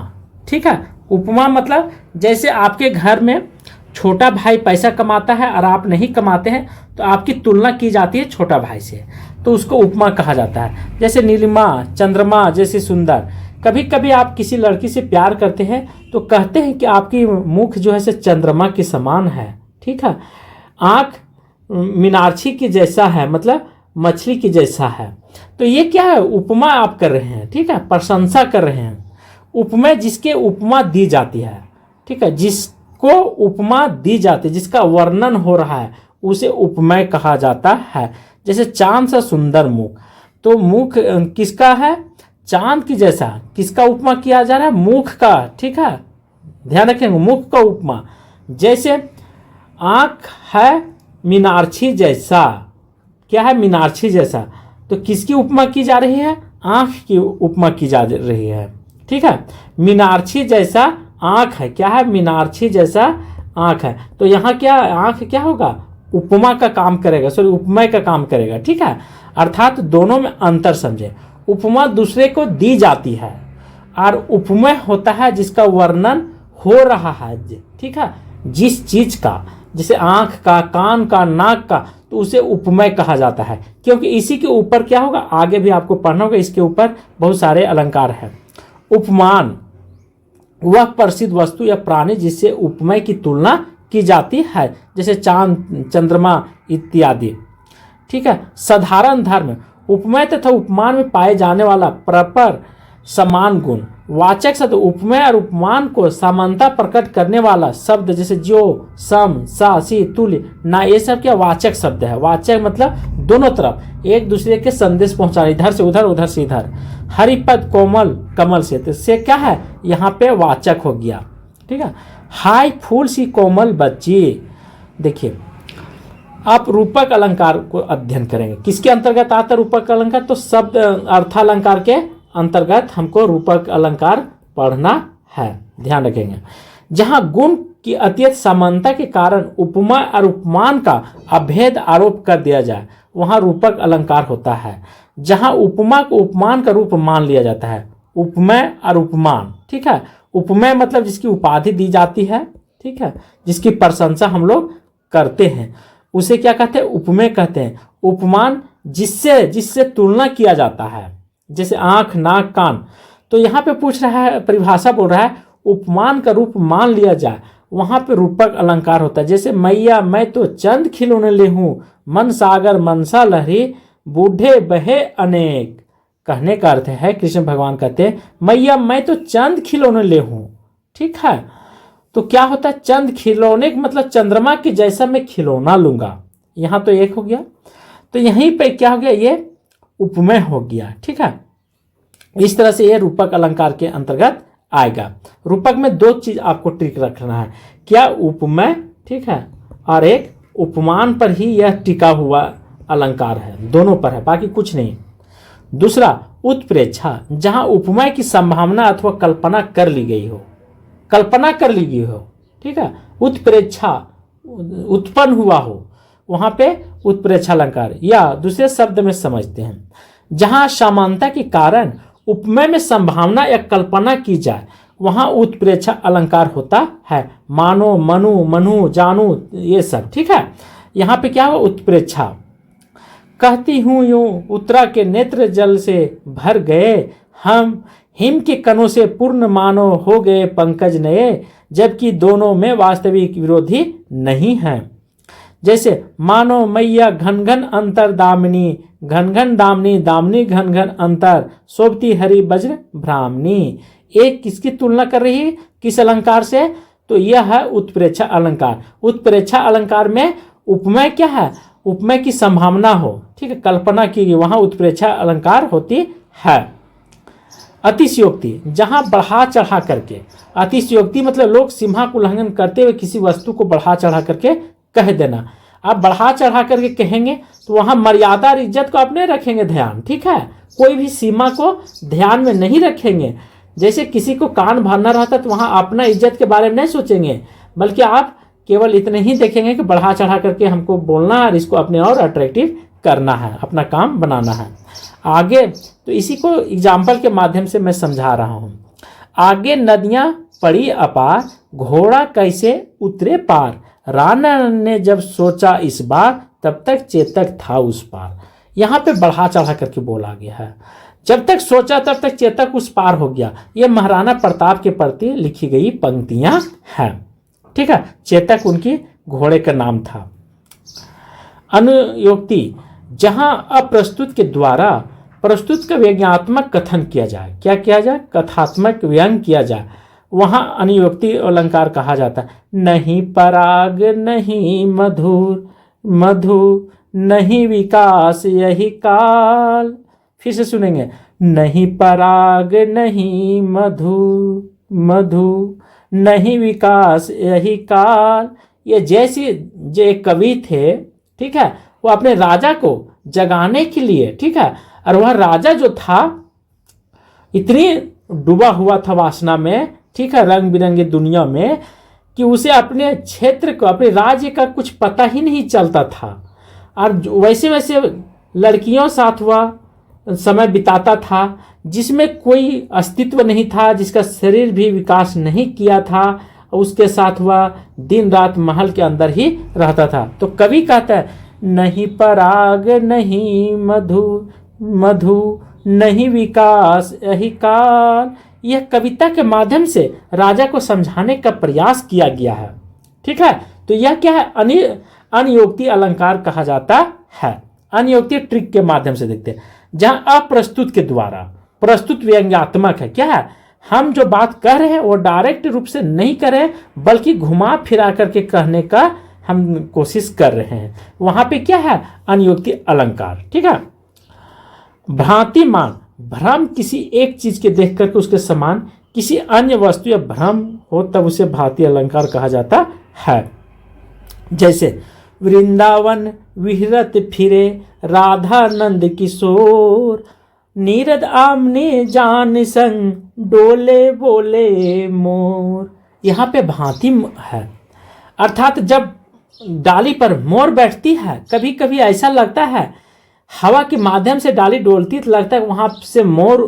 ठीक है, उपमा मतलब जैसे आपके घर में छोटा भाई पैसा कमाता है और आप नहीं कमाते हैं, तो आपकी तुलना की जाती है छोटा भाई से, तो उसको उपमा कहा जाता है। जैसे नीलिमा चंद्रमा जैसे सुंदर। कभी कभी आप किसी लड़की से प्यार करते हैं तो कहते हैं कि आपकी मुख जो है से चंद्रमा के समान है। ठीक है, आँख मीनाक्षी के जैसा है, मतलब मछली के जैसा है। तो ये क्या है, उपमा आप कर रहे हैं, ठीक है, प्रशंसा कर रहे हैं। उपमेय जिसके उपमा दी जाती है, ठीक है, जिसको उपमा दी जाती है, जिसका वर्णन हो रहा है, उसे उपमेय कहा जाता है। जैसे चांद सा सुंदर मुख, तो मुख किसका है, चांद की जैसा। किसका उपमा किया जा रहा है, मुख का, ठीक है, ध्यान रखेंगे, मुख का उपमा। जैसे आंख है मीनाक्षी जैसा, क्या है, मीनाक्षी जैसा, तो किसकी उपमा की जा रही है, आंख की उपमा की जा रही है, ठीक है। मीनाक्षी जैसा आंख है, क्या है, मीनाक्षी जैसा आंख है। तो यहाँ क्या, आंख क्या होगा, उपमा का काम करेगा, सॉरी उपमेय का काम करेगा, ठीक है। अर्थात दोनों में अंतर समझे। उपमा दूसरे को दी जाती है और उपमेय होता है जिसका वर्णन हो रहा है, ठीक है, जिस चीज का, जैसे आंख का, कान का, नाक का, तो उसे उपमेय कहा जाता है। क्योंकि इसी के ऊपर क्या होगा, आगे भी आपको पढ़ना होगा, इसके ऊपर बहुत सारे अलंकार हैं। उपमान वह प्रसिद्ध वस्तु या प्राणी जिससे उपमेय की तुलना की जाती है, जैसे चांद, चंद्रमा इत्यादि, ठीक है। साधारण धर्म उपमेय तथा उपमान में पाए जाने वाला परस्पर समान गुण। वाचक शब्द उपमेय और उपमान को समानता प्रकट करने वाला शब्द, जैसे जो, सम, सा, सी, तुल्य, ना, ये सब क्या वाचक शब्द है। वाचक मतलब दोनों तरफ एक दूसरे के संदेश पहुंचाने, इधर से उधर, उधर से इधर। हरिपद कोमल कमल से, तो इससे क्या है, यहाँ पे वाचक हो गया, ठीक है। हाय फूल सी कोमल बच्ची। देखिए आप रूपक अलंकार को अध्ययन करेंगे, किसके अंतर्गत आता है रूपक अलंकार, तो शब्द अर्थालंकार के अंतर्गत हमको रूपक अलंकार पढ़ना है, ध्यान रखेंगे। जहां गुण की अत्यंत समानता के कारण उपमा और उपमान का अभेद आरोप कर दिया जाए, वहां रूपक अलंकार होता है। जहां उपमा को उपमान का रूप मान लिया जाता है, उपमेय और उपमान, ठीक है। उपमेय मतलब जिसकी उपाधि दी जाती है, ठीक है, जिसकी प्रशंसा हम लोग करते हैं, उसे क्या कहते हैं, उपमेय कहते हैं। उपमान जिससे तुलना किया जाता है, जैसे आंख, नाक, कान। तो यहाँ पे पूछ रहा है, परिभाषा बोल रहा है, उपमान का रूप मान लिया जाए, वहां पे रूपक अलंकार होता है। जैसे मैया मैं तो चंद खिलौने ले हूं, मन सागर मनसा लहरी, बूढ़े बहे अनेक। कहने का अर्थ है, कृष्ण भगवान कहते हैं, मैया मैं तो चंद खिलौने ले हूं, ठीक है। तो क्या होता है, चंद खिलौने मतलब चंद्रमा के जैसा मैं खिलौना लूंगा। यहां तो एक हो गया, तो यहीं पे क्या हो गया, ये उपमेय हो गया, ठीक है। इस तरह से ये रूपक अलंकार के अंतर्गत आएगा। रूपक में दो चीज आपको ट्रिक रखना है, क्या उपमेय, ठीक है, और एक उपमान पर ही यह टिका हुआ अलंकार है, दोनों पर है, बाकी कुछ नहीं। दूसरा उत्प्रेक्षा, जहां उपमेय की संभावना अथवा कल्पना कर ली गई हो, कल्पना कर ली गई हो, ठीक है। उत्प्रेक्षा उत्पन्न हुआ हो, वहां पे उत्प्रेक्षा अलंकार, या दूसरे शब्द में समझते हैं, जहां समानता के कारण उपमेय में संभावना या कल्पना की जाए, वहां उत्प्रेक्षा अलंकार होता है। मानो, मनु, मनु, जानू, ये सब, ठीक है। यहां पे क्या हो, उत्प्रेक्षा। कहती हूं यूं उत्तरा के नेत्र जल से भर गए, हम हिम के कणों से पूर्ण मानो हो गए पंकज नए, जबकि दोनों में वास्तविक विरोधी नहीं है। जैसे मानो मैया घन घन अंतर दामिनी, घन घन दामिनी, दामिनी घन घन अंतर, शोभती हरि वज्र भ्रामनी। एक किसकी तुलना कर रही है, किस अलंकार से, तो यह है उत्प्रेक्षा अलंकार। उत्प्रेक्षा अलंकार में उपमेय क्या है, उपमेय की संभावना हो, ठीक है, कल्पना की गई, वहां उत्प्रेक्षा अलंकार होती है। अतिशयोक्ति, जहां बढ़ा चढ़ा करके, अतिशयोक्ति मतलब लोग सीमा को उल्लंघन करते हुए किसी वस्तु को बढ़ा चढ़ा करके कह देना। आप बढ़ा चढ़ा करके कहेंगे तो वहां मर्यादा और इज्जत को आप नहीं रखेंगे ध्यान, ठीक है, कोई भी सीमा को ध्यान में नहीं रखेंगे। जैसे किसी को कान भरना रहता तो वहां अपना इज्जत के बारे में नहीं सोचेंगे, बल्कि आप केवल इतने ही देखेंगे कि बढ़ा चढ़ा करके हमको बोलना है और इसको अपने और अट्रैक्टिव करना है, अपना काम बनाना है। आगे तो इसी को एग्जाम्पल के माध्यम से मैं समझा रहा हूं। आगे नदियां पड़ी अपार, घोड़ा कैसे उतरे पार, राणा ने जब सोचा इस बार, तब तक चेतक था उस पार। यहाँ पे बढ़ा चढ़ा करके बोला गया है, जब तक सोचा तब तक चेतक उस पार हो गया। ये महाराणा प्रताप के प्रति लिखी गई पंक्तियां हैं, ठीक है। चेतक उनकी घोड़े का नाम था। अनुयोक्ति जहां अप्रस्तुत के द्वारा प्रस्तुत का व्यंग्यात्मक कथन किया जाए, क्या किया जाए, कथात्मक व्यंग किया जाए, वहां अनुयोक्ति अलंकार कहा जाता है। नहीं पराग नहीं मधुर मधु, नहीं विकास यही काल। फिर से सुनेंगे, नहीं पराग नहीं मधु मधु, नहीं विकास यही काल। ये जैसे जो एक कवि थे, ठीक है, वो अपने राजा को जगाने के लिए, ठीक है, और वह राजा जो था इतनी डूबा हुआ था वासना में, ठीक है, रंग बिरंगे दुनिया में, कि उसे अपने क्षेत्र को, अपने राज्य का कुछ पता ही नहीं चलता था। और वैसे वैसे लड़कियों साथ हुआ समय बिताता था जिसमें कोई अस्तित्व नहीं था, जिसका शरीर भी विकास नहीं किया था, उसके साथ वह दिन रात महल के अंदर ही रहता था। तो कवि कहता है, नहीं पराग नहीं मधु मधु, नहीं विकास यही काल। यह कविता के माध्यम से राजा को समझाने का प्रयास किया गया है, ठीक है। तो यह क्या है, अनुयोक्ति अलंकार कहा जाता है। अनुयोक्ति ट्रिक के माध्यम से देखते हैं, जहां अप्रस्तुत के द्वारा, प्रस्तुत व्यंग्यात्मक है, क्या है, हम जो बात कह रहे हैं वो डायरेक्ट रूप से नहीं कर रहे, बल्कि घुमा फिरा करके कहने का हम कोशिश कर रहे हैं, वहां पे क्या है, अनुयोक्ति अलंकार, ठीक है। भ्रांतिमान, भ्रम किसी एक चीज के देख करके उसके समान किसी अन्य वस्तु या भ्रम हो तब उसे भ्रांति अलंकार कहा जाता है। जैसे वृंदावन विहरत फिरे राधा नंद किशोर, नीरद आमने जान संग डोले बोले मोर। यहाँ पे भ्रांति है, अर्थात जब डाली पर मोर बैठती है, कभी कभी ऐसा लगता है हवा के माध्यम से डाली डोलती तो लगता है वहां से मोर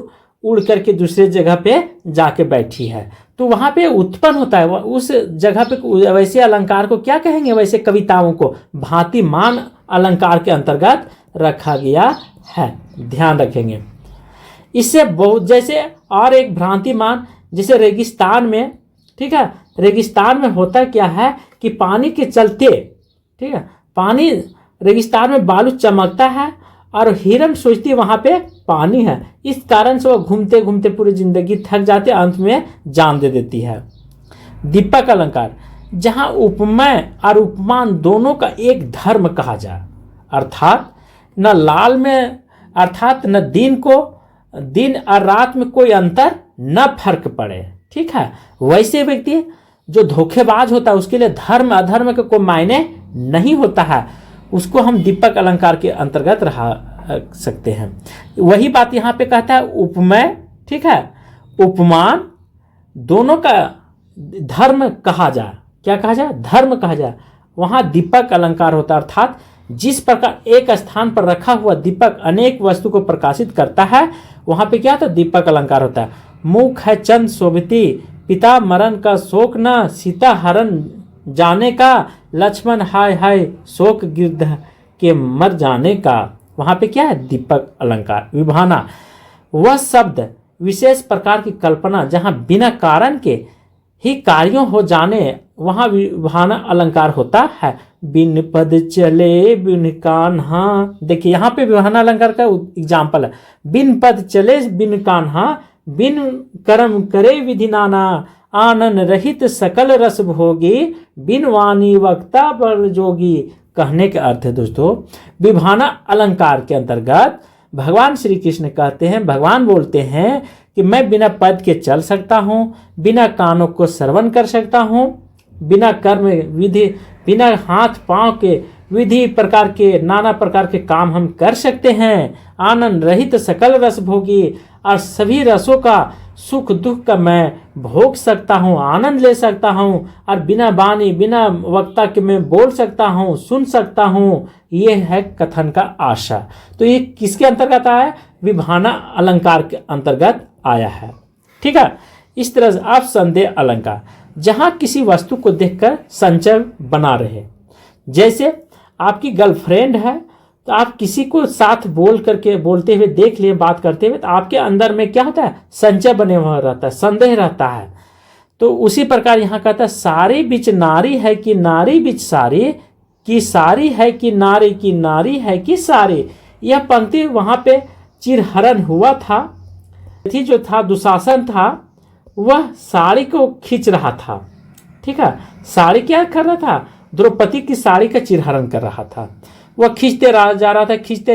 उड़ करके दूसरे जगह पे जाके बैठी है, तो वहां पे उत्पन्न होता है उस जगह पे। वैसे अलंकार को क्या कहेंगे, वैसे कविताओं को भांतिमान अलंकार के अंतर्गत रखा गया है, ध्यान रखेंगे। इससे बहुत, जैसे और एक भ्रांतिमान, जैसे रेगिस्तान में, ठीक है, रेगिस्तान में होता क्या है कि पानी के चलते, ठीक है, पानी रेगिस्तान में बालू चमकता है और हिरन सोचती वहां पे पानी है, इस कारण से वो घूमते घूमते पूरी जिंदगी थक जाते, अंत में जान दे देती है। दीपक अलंकार, जहां उपमेय और उपमान दोनों का एक धर्म कहा जाए, अर्थात न लाल में, अर्थात न दिन और रात में कोई अंतर न फर्क पड़े, ठीक है। वैसे व्यक्ति जो धोखेबाज होता है उसके लिए धर्म अधर्म का कोई मायने नहीं होता है, उसको हम दीपक अलंकार के अंतर्गत रख सकते हैं। वही बात यहाँ पे कहता है, उपमेय, ठीक है, उपमान दोनों का धर्म कहा जाए, क्या कहा जाए, धर्म कहा जाए, वहां दीपक अलंकार होता है। अर्थात जिस प्रकार एक स्थान पर रखा हुआ दीपक अनेक वस्तु को प्रकाशित करता है, वहां पे क्या होता है, दीपक अलंकार होता है। मुख है चंद शोभिती, पिता मरण का शोक न, सीता हरण जाने का, लक्ष्मण हाय हाय शोक गिरध के मर जाने का, वहां पे क्या है, दीपक अलंकार। विभाना, वह शब्द विशेष प्रकार की कल्पना जहां बिना कारण के ही कार्यों हो जाने, वहां विभाना अलंकार होता है। बिन पद चले बिन कान्हा, देखिए यहाँ पे विभाना अलंकार का एग्जाम्पल है। बिन पद चले बिन कान्हा, बिन कर्म करे विधि नाना, आनन रहित सकल रस भोगी, बिन वाणी वक्ता बर जोगी। कहने का अर्थ है दोस्तों, विभाना अलंकार के अंतर्गत भगवान श्री कृष्ण कहते हैं, भगवान बोलते हैं कि मैं बिना पद के चल सकता हूँ, बिना कानों को श्रवण कर सकता हूँ, बिना कर्म विधि, बिना हाथ पांव के विधि प्रकार के नाना प्रकार के काम हम कर सकते हैं। आनंद रहित सकल रस भोगी, और सभी रसों का सुख दुख का मैं भोग सकता हूँ, आनंद ले सकता हूँ, और बिना बानी बिना वक्ता के मैं बोल सकता हूँ, सुन सकता हूँ। ये है कथन का आशा। तो ये किसके अंतर्गत आया है, विभाना अलंकार के अंतर्गत आया है, ठीक है। इस तरह से आप संदेह अलंकार, जहां किसी वस्तु को देखकर संचय बना रहे, जैसे आपकी गर्लफ्रेंड है तो आप किसी को साथ बोल करके बोलते हुए देख लिए, बात करते हुए, तो आपके अंदर में क्या होता है, संचय बने हुआ रहता है, संदेह रहता है। तो उसी प्रकार यहाँ कहता है, सारी बिच नारी है कि नारी बिच सारी, कि सारी है कि नारी है कि सारी। यह पंक्ति वहां पे चिरहरण हुआ था। थी जो था दुशासन था, वह साड़ी को खींच रहा था। ठीक है, साड़ी क्या कर रहा था? द्रौपदी की साड़ी का चिरहरण कर रहा था। वह खींचते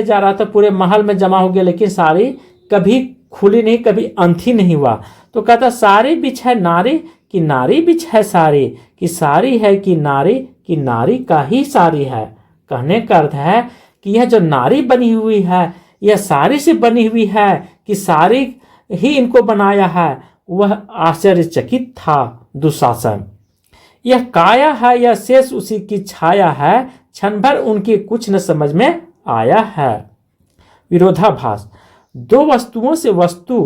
जा रहा था, पूरे महल में जमा हो गया, लेकिन साड़ी कभी खुली नहीं, कभी अंत ही नहीं हुआ। तो कहता साड़ी बिछ है नारी कि नारी बिछ है साड़ी, कि साड़ी है कि नारी का ही साड़ी है। कहने का अर्थ है कि यह जो नारी बनी हुई है, यह साड़ी से बनी हुई है कि साड़ी ही इनको बनाया है। वह आश्चर्यचकित था दुशासन। यह काया है, यह शेष उसी की छाया है, क्षण भर उनकी कुछ न समझ में आया है। विरोधाभास, दो वस्तुओं से वस्तु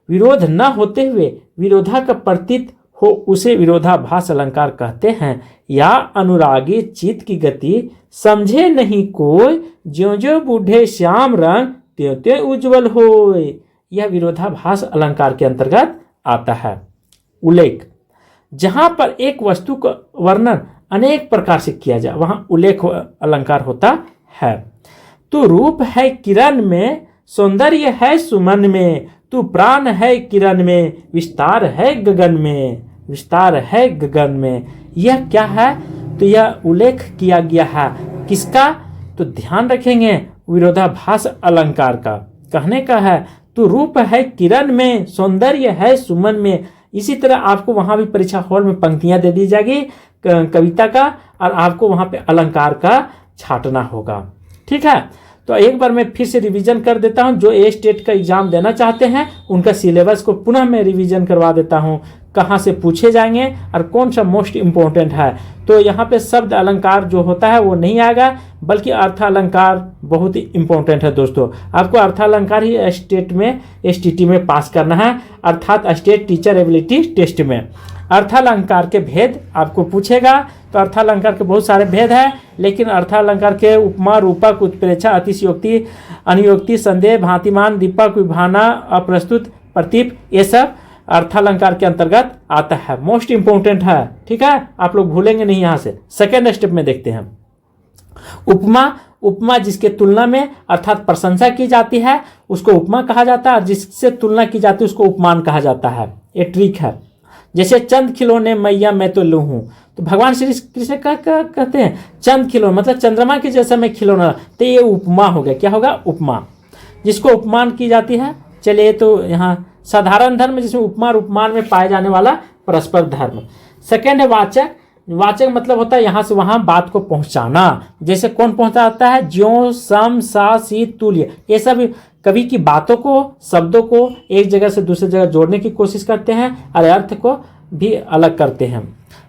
विरोध न होते हुए विरोधा का प्रतीत हो, उसे विरोधाभास अलंकार कहते हैं। या अनुरागी चित्त की गति समझे नहीं कोई, ज्यों ज्यों बूढ़े श्याम रंग त्यों त्यों उज्जवल होय। यह विरोधाभास अलंकार के अंतर्गत आता है। उल्लेख, जहां पर एक वस्तु का वर्णन अनेक प्रकार से किया जाए वहां उल्लेख अलंकार होता है। तू रूप है किरण में, सौंदर्य है सुमन में, तू प्राण है किरण में, विस्तार है गगन में, विस्तार है गगन में। यह क्या है? तो यह उल्लेख किया गया है किसका? तो ध्यान रखेंगे विरोधाभास अलंकार का। कहने का है तू रूप है किरण में, सौंदर्य है सुमन में। इसी तरह आपको वहां भी परीक्षा हॉल में पंक्तियां दे दी जाएगी कविता का, और आपको वहां पे अलंकार का छांटना होगा। ठीक है, तो एक बार मैं फिर से रिवीजन कर देता हूं। जो ए स्टेट का एग्जाम देना चाहते हैं उनका सिलेबस को पुनः मैं रिवीजन करवा देता हूं, कहां से पूछे जाएंगे और कौन सा मोस्ट इंपॉर्टेंट है। तो यहाँ पे शब्द अलंकार जो होता है वो नहीं आएगा, बल्कि अर्थ अलंकार बहुत ही इंपॉर्टेंट है दोस्तों। आपको अर्थ अलंकार ही स्टेट में STT में पास करना है, अर्थात स्टेट टीचर एबिलिटी टेस्ट में। अर्थालंकार के भेद आपको पूछेगा, तो अर्थालंकार के बहुत सारे भेद हैं, लेकिन अर्थालंकार के उपमा, रूपक, उत्प्रेक्षा, अतिशयोक्ति, अनुयोक्ति, संदेह, भांतिमान, दीपक, विभावना, अप्रस्तुत, प्रतीप, ये सब अर्थालंकार के अंतर्गत आता है। मोस्ट इंपोर्टेंट है। ठीक है, आप लोग भूलेंगे नहीं। यहाँ से सेकेंड स्टेप में देखते हैं उपमा। उपमा जिसके तुलना में अर्थात प्रशंसा की जाती है उसको उपमा कहा जाता है, और जिससे तुलना की जाती है उसको उपमान कहा जाता है। ये ट्रिक है। जैसे चंद खिलौने मैया मैं तो लू हूँ, तो भगवान श्री कृष्ण कहते हैं चंद खिलौने, मतलब चंद्रमा के जैसा मैं खिलौना, तो ये उपमा हो गया। क्या होगा? उपमा, जिसको उपमान की जाती है। चलिए, तो यहाँ साधारण धर्म जिसमें उपमा और उपमान में पाए जाने वाला परस्पर धर्म। सेकेंड है वाचक। वाचक मतलब होता है यहाँ से वहाँ बात को पहुँचाना। जैसे कौन पहुँचाता है? ज्यों, सम, सा, सी, तुल्य, ये सब कवि की बातों को, शब्दों को एक जगह से दूसरी जगह जोड़ने की कोशिश करते हैं और अर्थ को भी अलग करते हैं।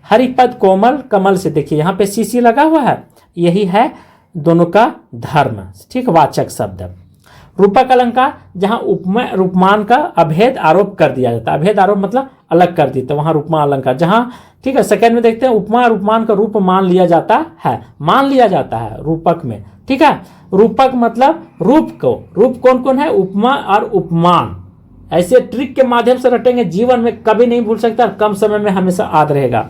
हरिपद, कोमल, कमल से देखिए यहाँ पे सीसी लगा हुआ है, यही है दोनों का धर्म। ठीक, वाचक शब्द। रूपक अलंकार, जहाँ उपमा उपमान का अभेद आरोप कर दिया जाता है। अभेद आरोप मतलब अलग कर देते, वहाँ रूपमा अलंकार। जहाँ ठीक है, सेकंड में देखते हैं उपमा और उपमान का रूप मान लिया जाता है, मान लिया जाता है रूपक में। ठीक है, रूपक मतलब रूप को, रूप कौन कौन है? उपमा और उपमान। ऐसे ट्रिक के माध्यम से रटेंगे, जीवन में कभी नहीं भूल सकता, कम समय में हमेशा याद रहेगा।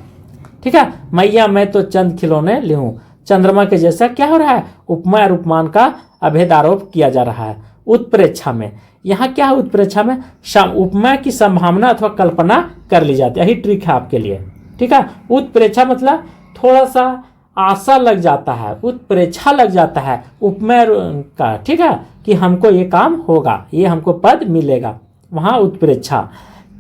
ठीक है, मैया मैं तो चंद खिलौने लूं, चंद्रमा के जैसा क्या हो रहा है? उपमा और उपमान का अभेद आरोप किया जा रहा है। उत्प्रेक्षा में, यहाँ क्या है? उत्प्रेक्षा में उपमा की संभावना अथवा कल्पना कर ली जाती है। यही ट्रिक है आपके लिए। ठीक है, उत्प्रेक्षा मतलब थोड़ा सा आशा लग जाता है, उत्प्रेक्षा लग जाता है उपमा का। ठीक है, कि हमको ये काम होगा, ये हमको पद मिलेगा, वहाँ उत्प्रेक्षा।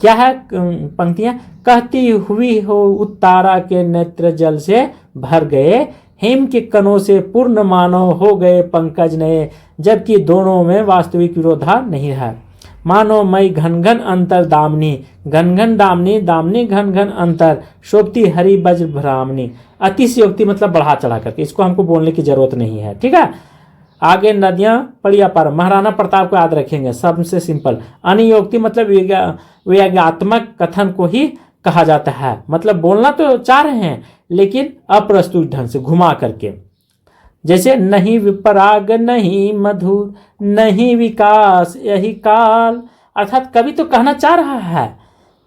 क्या है पंक्तियां? कहती हुई हो उत्तारा के नेत्र जल से भर गए, हेम के कणों से पूर्ण मानो हो गए पंकज नए, जबकि दोनों में वास्तविक विरोधा नहीं है। मानो मई घन घन अंतर दामनी, घन घन दामनी, दामनी घन घन अंतर, शोभती हरि वज्र भ्रामनी। अतिशयोक्ति मतलब बढ़ा चढ़ा करके, इसको हमको बोलने की जरूरत नहीं है। ठीक है, आगे नदियां पड़ी अपार, महाराणा प्रताप को याद रखेंगे, सबसे सिंपल। अनियोक्ति मतलब व्यंग्यात्मक कथन को ही कहा जाता है, मतलब बोलना तो चाह रहे हैं लेकिन अप्रस्तुत ढंग से घुमा करके। जैसे नहीं विपराग, नहीं मधुर, नहीं विकास, यही काल। अर्थात कवि तो कहना चाह रहा है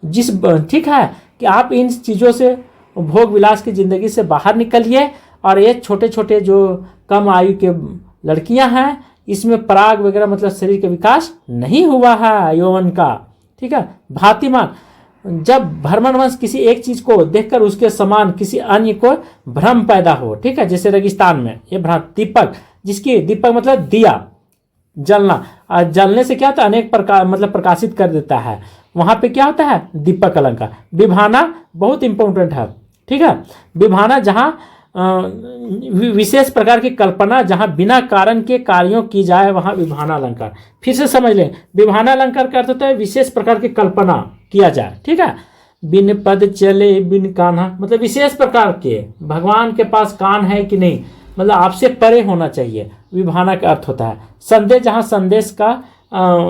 ठीक है, कि आप इन चीज़ों से, भोग विलास की जिंदगी से बाहर निकलिए और ये छोटे छोटे जो कम आयु के लड़कियां हैं, इसमें पराग वगैरह मतलब शरीर का विकास नहीं हुआ है यौवन का। ठीक है, भांतिमान जब भ्रमणवश किसी एक चीज को देखकर उसके समान किसी अन्य को भ्रम पैदा हो। ठीक है, जैसे रेगिस्तान में ये दीपक, जिसकी दीपक मतलब दिया जलना, और जलने से क्या होता है, अनेक प्रकार मतलब प्रकाशित कर देता है। वहां पे क्या होता है, दीपक अलंकार। विभाना बहुत इंपॉर्टेंट है। ठीक है, विभाना जहां विशेष प्रकार की कल्पना जहां बिना कारण के कार्यों की जाए, वहां विभाना अलंकार। फिर से समझ लें, विभाना अलंकार का अर्थ होता है विशेष प्रकार की कल्पना किया जाए। ठीक है, बिन पद चले बिन कान्हा, मतलब विशेष प्रकार के, भगवान के पास कान है कि नहीं, मतलब आपसे परे होना चाहिए, विभाना का अर्थ होता है। संदेश जहां संदेश का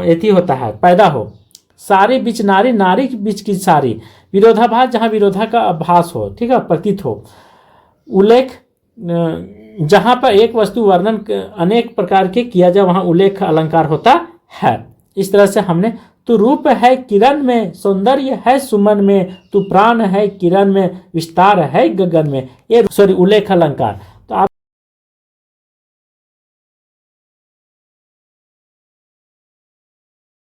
एथी होता है, पैदा हो। सारी बीच नारी, नारी बीच की सारी। विरोधाभास जहां विरोधा का आभास हो, ठीक है, प्रतीत हो। उल्लेख जहां पर एक वस्तु वर्णन अनेक प्रकार के किया जाए, वहां उल्लेख अलंकार होता है। इस तरह से हमने, तू रूप है किरण में, सौंदर्य है सुमन में, तू प्राण है किरण में, विस्तार है गगन में, ये उल्लेख अलंकार।